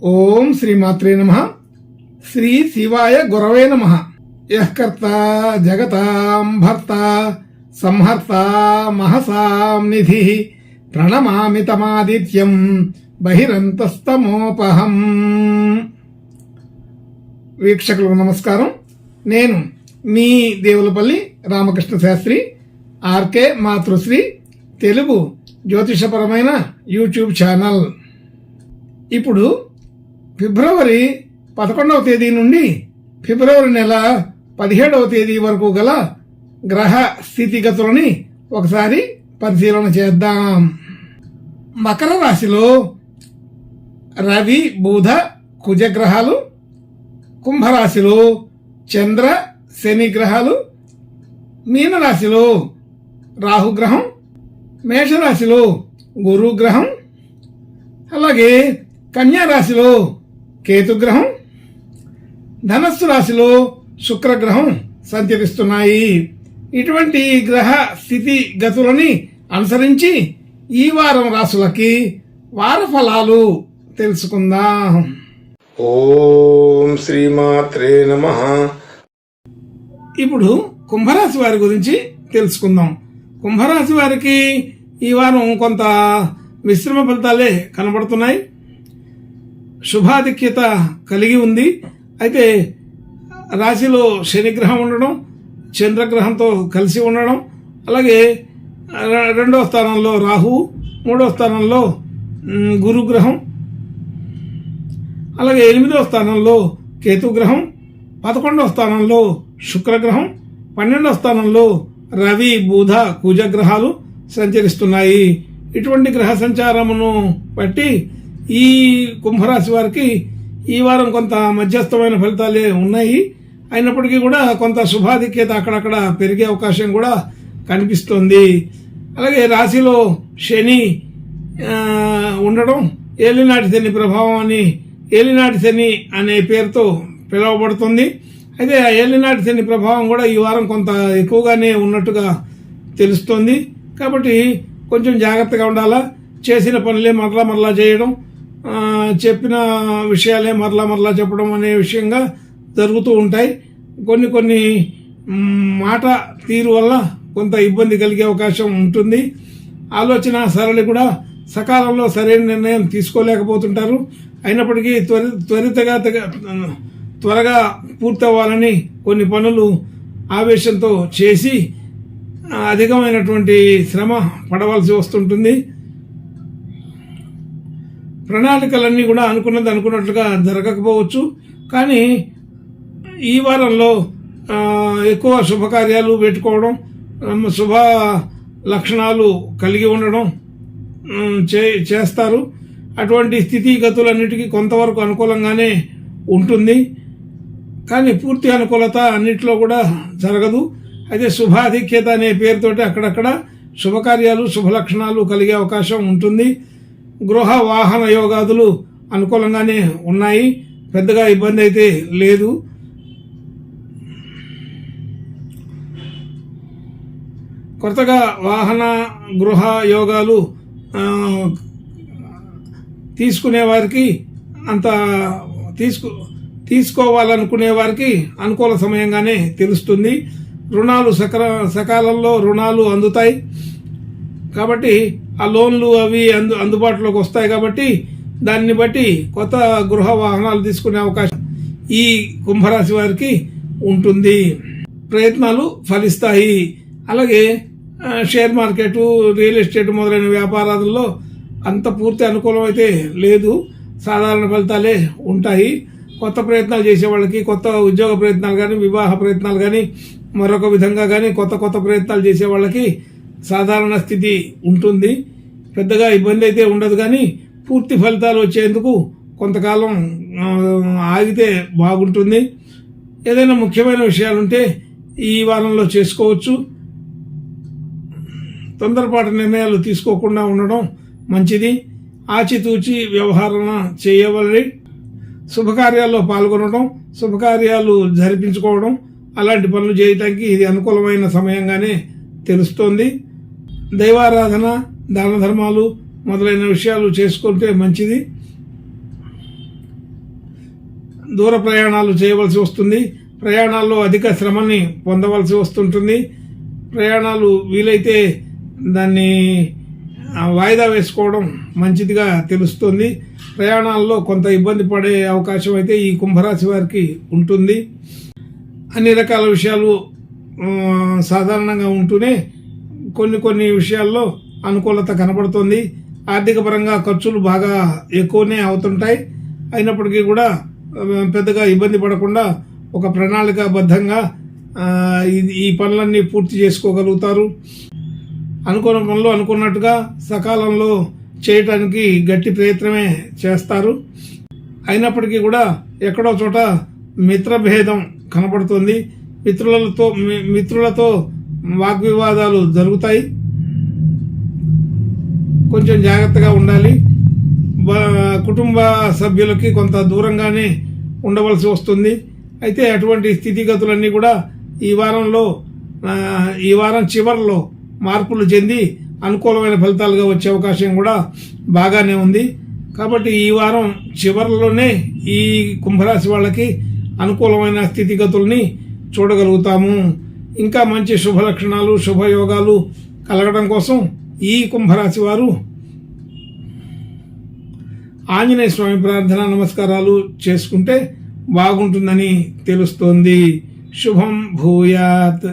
ఓం శ్రీమాత్రే నమః. శ్రీ శివాయ గురవే నమః. యః కర్తా జగతాం భర్తా సంహర్తా మహసాం నిధిః ప్రణమామి తమాదిత్యం బహిరంతస్తమోపహం. వీక్షకులకు నమస్కారం. నేను మీ దేవులపల్లి రామకృష్ణ శాస్త్రి, ఆర్కే మాతృశ్రీ తెలుగు జ్యోతిషపరమైన యూట్యూబ్ ఛానల్. ఇప్పుడు ఫిబ్రవరి 11వ తేదీ నుండి ఫిబ్రవరి నెల 17వ తేదీ వరకు గల గ్రహ స్థితిగతులని ఒకసారి పరిశీలన చేద్దాం. మకర రాశిలో రవి, బుధ, కుజ గ్రహాలు, కుంభరాశిలో చంద్ర, శని గ్రహాలు, మీనరాశిలో రాహుగ్రహం, మేషరాశిలో గురుగ్రహం, అలాగే కన్యా రాశిలో కేతుగ్రహం, ధనస్సు రాశిలో శుక్రగ్రహం సంచరిస్తున్నాయి. ఇటువంటి గ్రహ స్థితి గతులని అనుసరించి ఈ వారం రాశులకి వార ఫలాలు తెలుసుకుందాం. ఓం శ్రీమాత్రే నమః. ఇప్పుడు కుంభరాశి వారి గురించి తెలుసుకుందాం. కుంభరాశి వారికి ఈ వారం కొంత మిశ్రమ ఫలితాలే కనబడుతున్నాయి. శుభాధిక్యత కలిగి ఉంది. అయితే రాశిలో శనిగ్రహం ఉండడం, చంద్రగ్రహంతో కలిసి ఉండడం, అలాగే 2వ స్థానంలో రాహువు, 3వ స్థానంలో గురుగ్రహం, అలాగే 8వ స్థానంలో కేతుగ్రహం, 11వ స్థానంలో శుక్రగ్రహం, 12వ స్థానంలో రవి, బుధ, కుజ గ్రహాలు సంచరిస్తున్నాయి. ఇటువంటి గ్రహ సంచారమును బట్టి ఈ కుంభరాశి వారికి ఈ వారం కొంత మధ్యస్థమైన ఫలితాలే ఉన్నాయి. అయినప్పటికీ కూడా కొంత శుభాధిక్యత అక్కడక్కడ పెరిగే అవకాశం కూడా కనిపిస్తోంది. అలాగే రాశిలో శని ఉండడం ఏలినాటి శని ప్రభావం అని ఏలినాటి శని అనే పేరుతో పిలువబడుతుంది. అయితే ఆ ఏలినాటి శని ప్రభావం కూడా ఈ వారం కొంత ఎక్కువగానే ఉన్నట్టుగా తెలుస్తోంది. కాబట్టి కొంచెం జాగ్రత్తగా ఉండాలా. చేసిన పనులే మరలా చేయడం, చెప్పిన విషయాలే మరలా చెప్పడం అనే విషయంగా జరుగుతూ ఉంటాయి. కొన్ని మాట తీరు వల్ల కొంత ఇబ్బంది కలిగే అవకాశం ఉంటుంది. ఆలోచన సరళి కూడా సకాలంలో సరైన నిర్ణయం తీసుకోలేకపోతుంటారు. అయినప్పటికీ త్వరగా పూర్తవ్వాలని కొన్ని పనులు ఆవేశంతో చేసి అధికమైనటువంటి శ్రమ పడవలసి వస్తుంటుంది. ప్రణాళికలన్నీ కూడా అనుకున్నట్లుగా జరగకపోవచ్చు. కానీ ఈ వారంలో ఎక్కువ శుభకార్యాలు పెట్టుకోవడం, శుభ లక్షణాలు కలిగి ఉండడం చేస్తారు. అటువంటి స్థితిగతులన్నిటికీ కొంతవరకు అనుకూలంగానే ఉంటుంది. కానీ పూర్తి అనుకూలత అన్నిట్లో కూడా జరగదు. అయితే శుభాధిక్యత అనే పేరుతోటి అక్కడక్కడ శుభకార్యాలు, శుభలక్షణాలు కలిగే అవకాశం ఉంటుంది. గృహ వాహన యోగాదులు అనుకూలంగానే ఉన్నాయి. పెద్దగా ఇబ్బంది అయితే లేదు. కొత్తగా వాహన గృహ యోగాలు తీసుకునే వారికి తీసుకోవాలనుకునే వారికి అనుకూల సమయంగానే తెలుస్తుంది. రుణాలు సకాలంలో రుణాలు అందుతాయి. కాబట్టి ఆ లోన్లు అవి అందుబాటులోకి వస్తాయి. కాబట్టి దాన్ని బట్టి కొత్త గృహ వాహనాలు తీసుకునే అవకాశం ఈ కుంభరాశి వారికి ఉంటుంది. ప్రయత్నాలు ఫలిస్తాయి. అలాగే షేర్ మార్కెట్, రియల్ ఎస్టేట్ మొదలైన వ్యాపారాలలో అంత పూర్తి అనుకూలం అయితే లేదు. సాధారణ ఫలితాలే ఉంటాయి. కొత్త ప్రయత్నాలు చేసే వాళ్ళకి, కొత్త ఉద్యోగ ప్రయత్నాలు కానీ, వివాహ ప్రయత్నాలు కానీ, మరొక విధంగా కానీ కొత్త ప్రయత్నాలు చేసే వాళ్ళకి సాధారణ స్థితి ఉంటుంది. పెద్దగా ఇబ్బంది అయితే ఉండదు. కానీ పూర్తి ఫలితాలు వచ్చేందుకు కొంతకాలం ఆగితే బాగుంటుంది. ఏదైనా ముఖ్యమైన విషయాలుంటే ఈ వారంలో చేసుకోవచ్చు. తొందరపాటు నిర్ణయాలు తీసుకోకుండా ఉండడం మంచిది. ఆచితూచి వ్యవహారం చేయవలె. శుభకార్యాల్లో పాల్గొనడం, శుభకార్యాలు జరిపించుకోవడం, అలాంటి పనులు చేయటానికి ఇది అనుకూలమైన సమయంగానే తెలుస్తోంది. దైవారాధన, దాన ధర్మాలు మొదలైన విషయాలు చేసుకుంటే మంచిది. దూర ప్రయాణాలు చేయవలసి వస్తుంది. ప్రయాణాల్లో అధిక శ్రమని పొందవలసి వస్తుంటుంది. ప్రయాణాలు వీలైతే దాన్ని వాయిదా వేసుకోవడం మంచిదిగా తెలుస్తుంది. ప్రయాణాల్లో కొంత ఇబ్బంది పడే అవకాశం అయితే ఈ కుంభరాశి వారికి ఉంటుంది. అన్ని రకాల విషయాలు సాధారణంగా ఉంటూనే కొన్ని విషయాల్లో అనుకూలత కనబడుతుంది. ఆర్థిక పరంగా ఖర్చులు బాగా ఎక్కువనే అవుతుంటాయి. అయినప్పటికీ కూడా పెద్దగా ఇబ్బంది పడకుండా ఒక ప్రణాళికాబద్ధంగా ఈ పనులన్నీ పూర్తి చేసుకోగలుగుతారు. అనుకున్న పనులు అనుకున్నట్టుగా సకాలంలో చేయటానికి గట్టి ప్రయత్నమే చేస్తారు. అయినప్పటికీ కూడా ఎక్కడో చోట మిత్రభేదం కనబడుతుంది. మిత్రులతో వాగ్వివాదాలు జరుగుతాయి. కొంచెం జాగ్రత్తగా ఉండాలి. కుటుంబ సభ్యులకి కొంత దూరంగానే ఉండవలసి వస్తుంది. అయితే అటువంటి స్థితిగతులన్నీ కూడా ఈ వారం చివరిలో మార్పులు చెంది అనుకూలమైన ఫలితాలుగా వచ్చే అవకాశం కూడా బాగానే ఉంది. కాబట్టి ఈ వారం చివరిలోనే ఈ కుంభరాశి వాళ్ళకి అనుకూలమైన స్థితిగతుల్ని చూడగలుగుతాము. ఇంకా మంచి శుభ లక్షణాలు శుభయోగాలు కలగడం కోసం ఈ కుంభరాశి వారు ఆంజనేయ స్వామి ప్రార్థన నమస్కారాలు చేసుకుంటే బాగుంటుందని తెలుస్తోంది. శుభం భూయాత్.